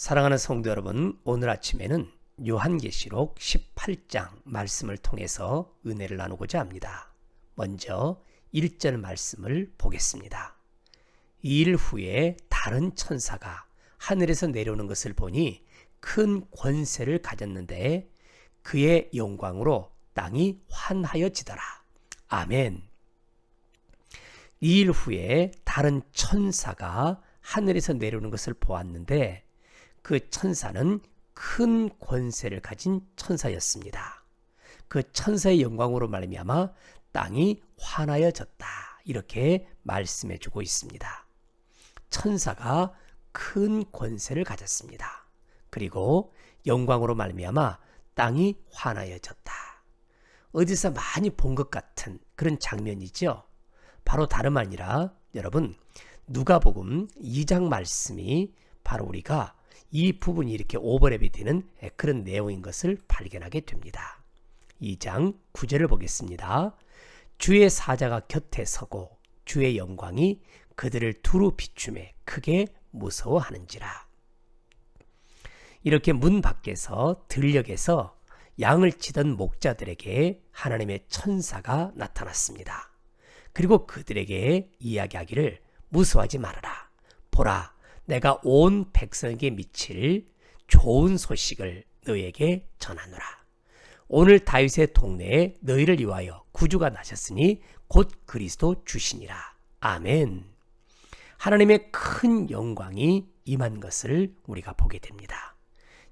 사랑하는 성도 여러분, 오늘 아침에는 요한계시록 18장 말씀을 통해서 은혜를 나누고자 합니다. 먼저 1절 말씀을 보겠습니다. 2일 후에 다른 천사가 하늘에서 내려오는 것을 보니 큰 권세를 가졌는데 그의 영광으로 땅이 환하여지더라. 아멘. 2일 후에 다른 천사가 하늘에서 내려오는 것을 보았는데 그 천사는 큰 권세를 가진 천사였습니다. 그 천사의 영광으로 말미암아 땅이 환하여졌다. 이렇게 말씀해 주고 있습니다. 천사가 큰 권세를 가졌습니다. 그리고 영광으로 말미암아 땅이 환하여졌다. 어디서 많이 본 것 같은 그런 장면이죠. 바로 다름 아니라 여러분 누가복음 2장 말씀이 바로 우리가 이 부분이 이렇게 오버랩이 되는 그런 내용인 것을 발견하게 됩니다. 2장 9절을 보겠습니다. 주의 사자가 곁에 서고 주의 영광이 그들을 두루 비추매 크게 무서워하는지라. 이렇게 문 밖에서 들녘에서 양을 치던 목자들에게 하나님의 천사가 나타났습니다. 그리고 그들에게 이야기하기를 무서워하지 말아라. 보라, 내가 온 백성에게 미칠 좋은 소식을 너에게 전하노라. 오늘 다윗의 동네에 너희를 위하여 구주가 나셨으니 곧 그리스도 주시니라. 아멘. 하나님의 큰 영광이 임한 것을 우리가 보게 됩니다.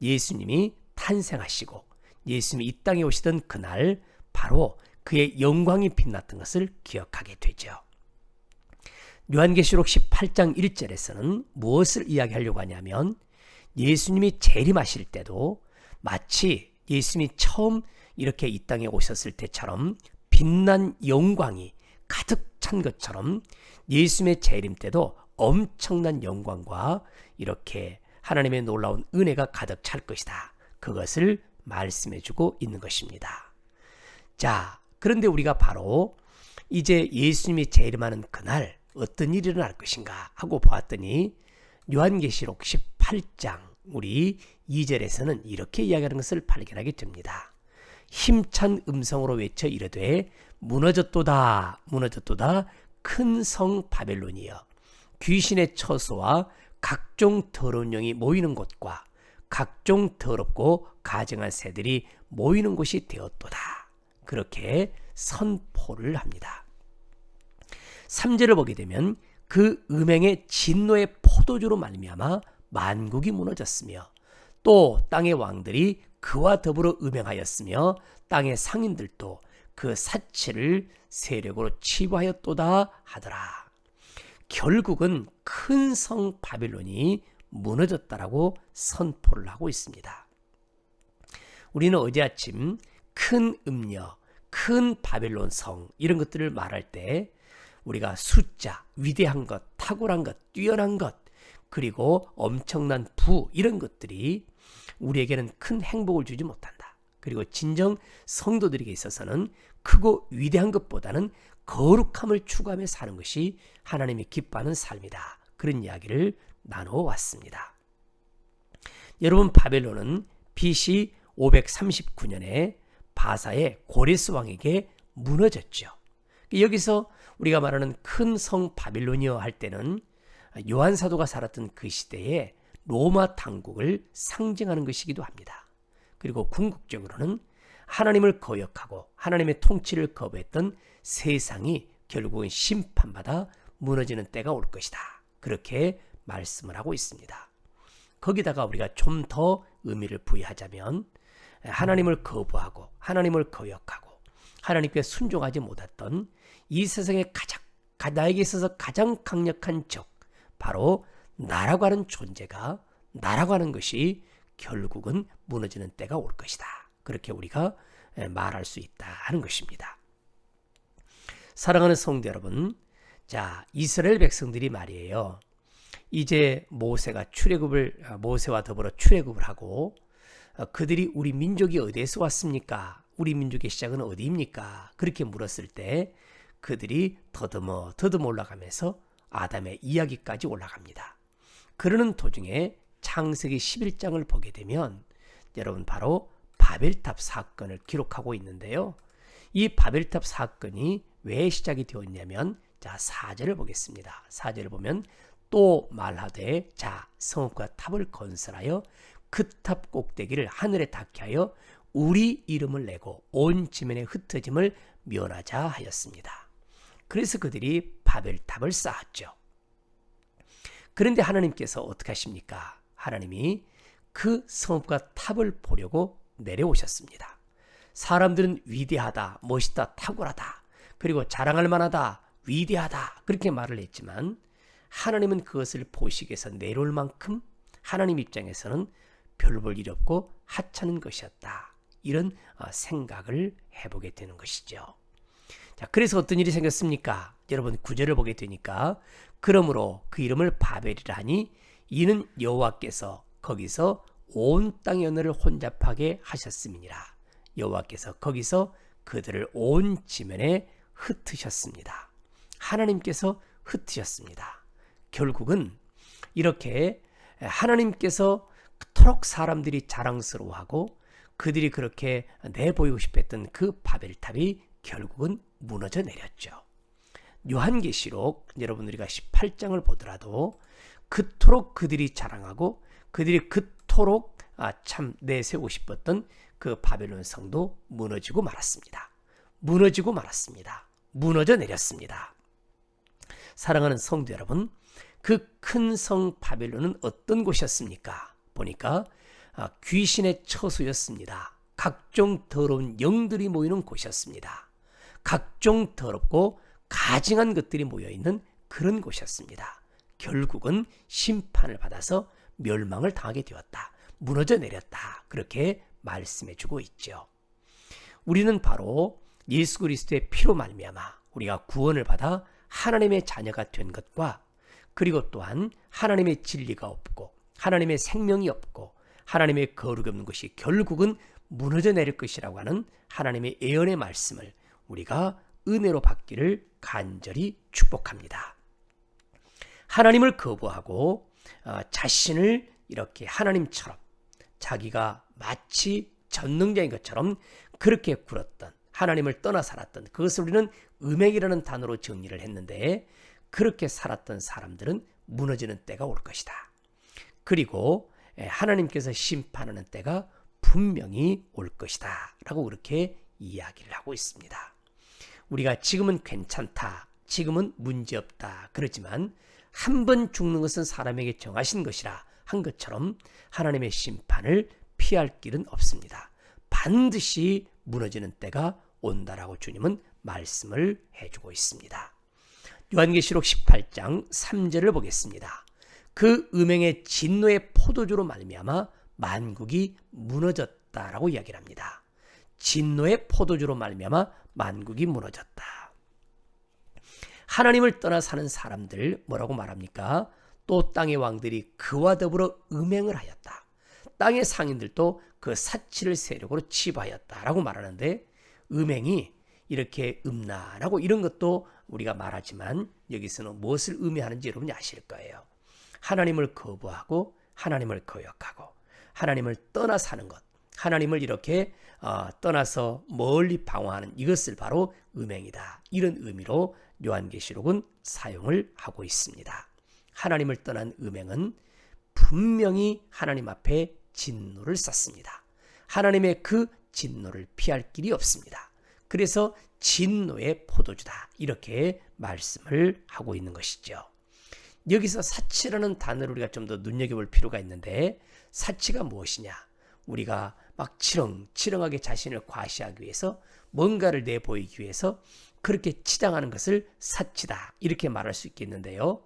예수님이 탄생하시고 예수님이 이 땅에 오시던 그날 바로 그의 영광이 빛났던 것을 기억하게 되죠. 요한계시록 18장 1절에서는 무엇을 이야기하려고 하냐면 예수님이 재림하실 때도 마치 예수님이 처음 이렇게 이 땅에 오셨을 때처럼 빛난 영광이 가득 찬 것처럼 예수님의 재림 때도 엄청난 영광과 이렇게 하나님의 놀라운 은혜가 가득 찰 것이다. 그것을 말씀해주고 있는 것입니다. 자, 그런데 우리가 바로 이제 예수님이 재림하는 그날 어떤 일이 일어날 것인가 하고 보았더니 요한계시록 18장 우리 2절에서는 이렇게 이야기하는 것을 발견하게 됩니다. 힘찬 음성으로 외쳐 이르되 무너졌도다 무너졌도다 큰 성 바벨론이여 귀신의 처소와 각종 더러운 영이 모이는 곳과 각종 더럽고 가증한 새들이 모이는 곳이 되었도다. 그렇게 선포를 합니다. 3절을 보게 되면 그 음행의 진노의 포도주로 말미암아 만국이 무너졌으며 또 땅의 왕들이 그와 더불어 음행하였으며 땅의 상인들도 그 사치를 세력으로 치부하였도다 하더라. 결국은 큰 성 바빌론이 무너졌다라고 선포를 하고 있습니다. 우리는 어제 아침 큰 음녀, 큰 바벨론 성 이런 것들을 말할 때 우리가 숫자, 위대한 것, 탁월한 것, 뛰어난 것, 그리고 엄청난 부 이런 것들이 우리에게는 큰 행복을 주지 못한다. 그리고 진정 성도들에게 있어서는 크고 위대한 것보다는 거룩함을 추구하며 사는 것이 하나님이 기뻐하는 삶이다. 그런 이야기를 나누어 왔습니다. 여러분 바벨론은 BC 539년에 바사의 고레스 왕에게 무너졌죠. 여기서 우리가 말하는 큰 성 바빌로니아 할 때는 요한 사도가 살았던 그 시대에 로마 당국을 상징하는 것이기도 합니다. 그리고 궁극적으로는 하나님을 거역하고 하나님의 통치를 거부했던 세상이 결국은 심판받아 무너지는 때가 올 것이다. 그렇게 말씀을 하고 있습니다. 거기다가 우리가 좀 더 의미를 부여하자면 하나님을 거부하고 하나님을 거역하고 하나님께 순종하지 못했던 이 세상에 나에게 있어서 가장 강력한 적, 바로 나라고 하는 존재가, 나라고 하는 것이 결국은 무너지는 때가 올 것이다. 그렇게 우리가 말할 수 있다 하는 것입니다. 사랑하는 성도 여러분, 자, 이스라엘 백성들이 말이에요. 이제 모세와 더불어 출애굽을 하고 그들이 우리 민족이 어디에서 왔습니까? 우리 민족의 시작은 어디입니까? 그렇게 물었을 때 그들이 더듬어 올라가면서 아담의 이야기까지 올라갑니다. 그러는 도중에 창세기 11장을 보게 되면 여러분 바로 바벨탑 사건을 기록하고 있는데요. 이 바벨탑 사건이 왜 시작이 되었냐면 자 4절을 보겠습니다. 4절을 보면 또 말하되 자 성읍과 탑을 건설하여 그 탑 꼭대기를 하늘에 닿게 하여 우리 이름을 내고 온 지면에 흩어짐을 면하자 하였습니다. 그래서 그들이 바벨탑을 쌓았죠. 그런데 하나님께서 어떻게 하십니까? 하나님이 그 성읍과 탑을 보려고 내려오셨습니다. 사람들은 위대하다, 멋있다, 탁월하다, 그리고 자랑할 만하다, 위대하다 그렇게 말을 했지만 하나님은 그것을 보시기 위해서 내려올 만큼 하나님 입장에서는 별 볼 일 없고 하찮은 것이었다. 이런 생각을 해보게 되는 것이죠. 자, 그래서 어떤 일이 생겼습니까? 여러분 9절을 보게 되니까 그러므로 그 이름을 바벨이라 하니 이는 여호와께서 거기서 온 땅의 언어를 혼잡하게 하셨음이니라. 여호와께서 거기서 그들을 온 지면에 흩으셨습니다. 하나님께서 흩으셨습니다. 결국은 이렇게 하나님께서 그토록 사람들이 자랑스러워하고 그들이 그렇게 내보이고 싶었던 그 바벨탑이 결국은 무너져 내렸죠. 요한계시록 여러분 우리가 18장을 보더라도 그토록 그들이 자랑하고 그들이 그토록 참 내세우고 싶었던 그 바벨론 성도 무너지고 말았습니다. 무너지고 말았습니다. 무너져 내렸습니다. 사랑하는 성도 여러분, 그 큰 성 바벨론은 어떤 곳이었습니까? 보니까 귀신의 처소였습니다. 각종 더러운 영들이 모이는 곳이었습니다. 각종 더럽고 가증한 것들이 모여있는 그런 곳이었습니다. 결국은 심판을 받아서 멸망을 당하게 되었다. 무너져 내렸다. 그렇게 말씀해주고 있죠. 우리는 바로 예수 그리스도의 피로 말미암아 우리가 구원을 받아 하나님의 자녀가 된 것과 그리고 또한 하나님의 진리가 없고 하나님의 생명이 없고 하나님의 거룩이 없는 것이 결국은 무너져 내릴 것이라고 하는 하나님의 예언의 말씀을 우리가 은혜로 받기를 간절히 축복합니다. 하나님을 거부하고 자신을 이렇게 하나님처럼 자기가 마치 전능자인 것처럼 그렇게 굴었던 하나님을 떠나 살았던 그것을 우리는 음행이라는 단어로 정리를 했는데 그렇게 살았던 사람들은 무너지는 때가 올 것이다. 그리고 하나님께서 심판하는 때가 분명히 올 것이다 라고 그렇게 이야기를 하고 있습니다. 우리가 지금은 괜찮다, 지금은 문제없다 그러지만 한 번 죽는 것은 사람에게 정하신 것이라 한 것처럼 하나님의 심판을 피할 길은 없습니다. 반드시 무너지는 때가 온다라고 주님은 말씀을 해주고 있습니다. 요한계시록 18장 3절을 보겠습니다. 그 음행의 진노의 포도주로 말미암아 만국이 무너졌다라고 이야기를 합니다. 진노의 포도주로 말미암아 만국이 무너졌다. 하나님을 떠나 사는 사람들 뭐라고 말합니까? 또 땅의 왕들이 그와 더불어 음행을 하였다. 땅의 상인들도 그 사치를 세력으로 치부하였다라고 말하는데 음행이 이렇게 음란하고 이런 것도 우리가 말하지만 여기서는 무엇을 의미하는지 여러분이 아실 거예요. 하나님을 거부하고 하나님을 거역하고 하나님을 떠나 사는 것, 하나님을 이렇게 떠나서 멀리 방황하는 이것을 바로 음행이다. 이런 의미로 요한계시록은 사용을 하고 있습니다. 하나님을 떠난 음행은 분명히 하나님 앞에 진노를 쌌습니다. 하나님의 그 진노를 피할 길이 없습니다. 그래서 진노의 포도주다 이렇게 말씀을 하고 있는 것이죠. 여기서 사치라는 단어를 우리가 좀 더 눈여겨볼 필요가 있는데 사치가 무엇이냐? 우리가 막 치렁치렁하게 자신을 과시하기 위해서 뭔가를 내보이기 위해서 그렇게 치장하는 것을 사치다 이렇게 말할 수 있겠는데요.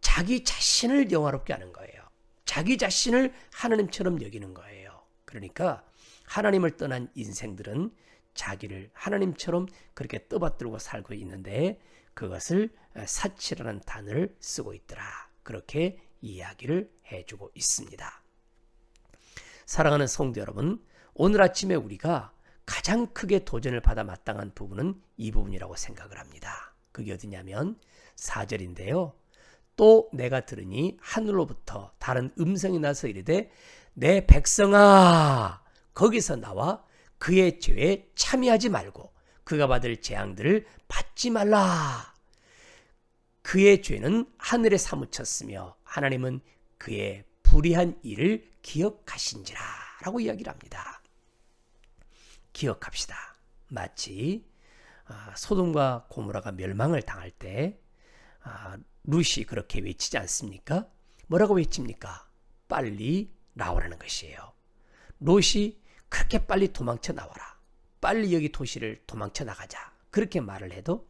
자기 자신을 영화롭게 하는 거예요. 자기 자신을 하나님처럼 여기는 거예요. 그러니까 하나님을 떠난 인생들은 자기를 하나님처럼 그렇게 떠받들고 살고 있는데 그것을 사치라는 단어를 쓰고 있더라. 그렇게 이야기를 해주고 있습니다. 사랑하는 성도 여러분, 오늘 아침에 우리가 가장 크게 도전을 받아 마땅한 부분은 이 부분이라고 생각을 합니다. 그게 어디냐면 4절인데요. 또 내가 들으니 하늘로부터 다른 음성이 나서 이르되 내 백성아 거기서 나와 그의 죄에 참여하지 말고 그가 받을 재앙들을 받지 말라. 그의 죄는 하늘에 사무쳤으며 하나님은 그의 불의한 일을 기억하신지라 라고 이야기를 합니다. 기억합시다. 마치 소돔과 고모라가 멸망을 당할 때 룻이 그렇게 외치지 않습니까? 뭐라고 외칩니까? 빨리 나오라는 것이에요. 롯이 그렇게 빨리 도망쳐 나와라. 빨리 여기 도시를 도망쳐 나가자. 그렇게 말을 해도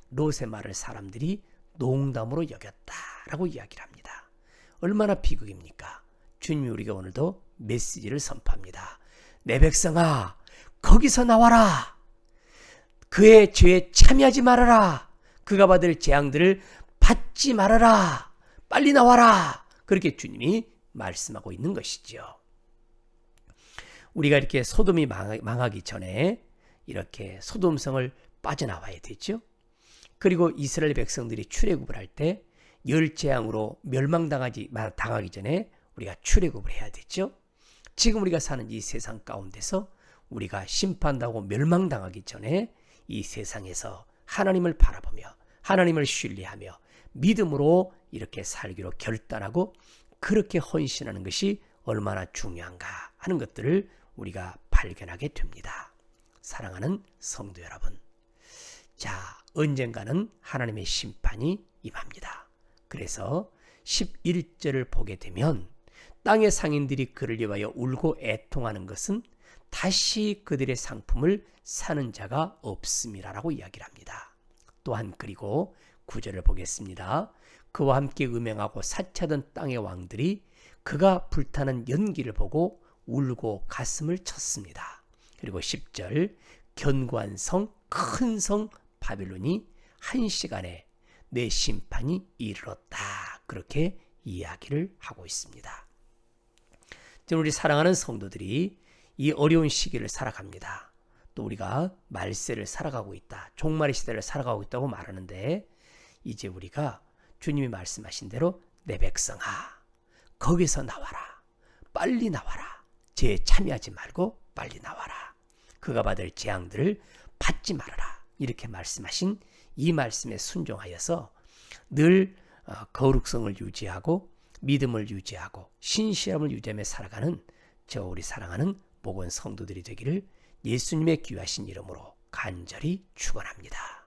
롯의 말을 사람들이 농담으로 여겼다라고 이야기를 합니다. 얼마나 비극입니까? 주님이 우리가 오늘도 메시지를 선포합니다. 내 백성아 거기서 나와라. 그의 죄에 참여하지 말아라. 그가 받을 재앙들을 받지 말아라. 빨리 나와라. 그렇게 주님이 말씀하고 있는 것이죠. 우리가 이렇게 소돔이 망하기 전에 이렇게 소돔성을 빠져나와야 되죠. 그리고 이스라엘 백성들이 출애굽을 할 때 열 재앙으로 당하기 전에 우리가 출애굽을 해야 되죠. 지금 우리가 사는 이 세상 가운데서 우리가 심판당하고 멸망당하기 전에 이 세상에서 하나님을 바라보며 하나님을 신뢰하며 믿음으로 이렇게 살기로 결단하고 그렇게 헌신하는 것이 얼마나 중요한가 하는 것들을 우리가 발견하게 됩니다. 사랑하는 성도 여러분, 자, 언젠가는 하나님의 심판이 임합니다. 그래서 11절을 보게 되면 땅의 상인들이 그를 위하여 울고 애통하는 것은 다시 그들의 상품을 사는 자가 없음이라고 이야기를 합니다. 또한 그리고 9절을 보겠습니다. 그와 함께 음행하고 사치하던 땅의 왕들이 그가 불타는 연기를 보고 울고 가슴을 쳤습니다. 그리고 10절 견고한 성, 큰 성 바빌론이 한 시간에 내 심판이 이르렀다. 그렇게 이야기를 하고 있습니다. 우리 사랑하는 성도들이 이 어려운 시기를 살아갑니다. 또 우리가 말세를 살아가고 있다. 종말의 시대를 살아가고 있다고 말하는데 이제 우리가 주님이 말씀하신 대로 내 백성아 거기서 나와라. 빨리 나와라. 죄에 참여하지 말고 빨리 나와라. 그가 받을 재앙들을 받지 말아라. 이렇게 말씀하신 이 말씀에 순종하여서 늘 거룩성을 유지하고 믿음을 유지하고 신실함을 유지하며 살아가는 저 우리 사랑하는 복원 성도들이 되기를 예수님의 귀하신 이름으로 간절히 축원합니다.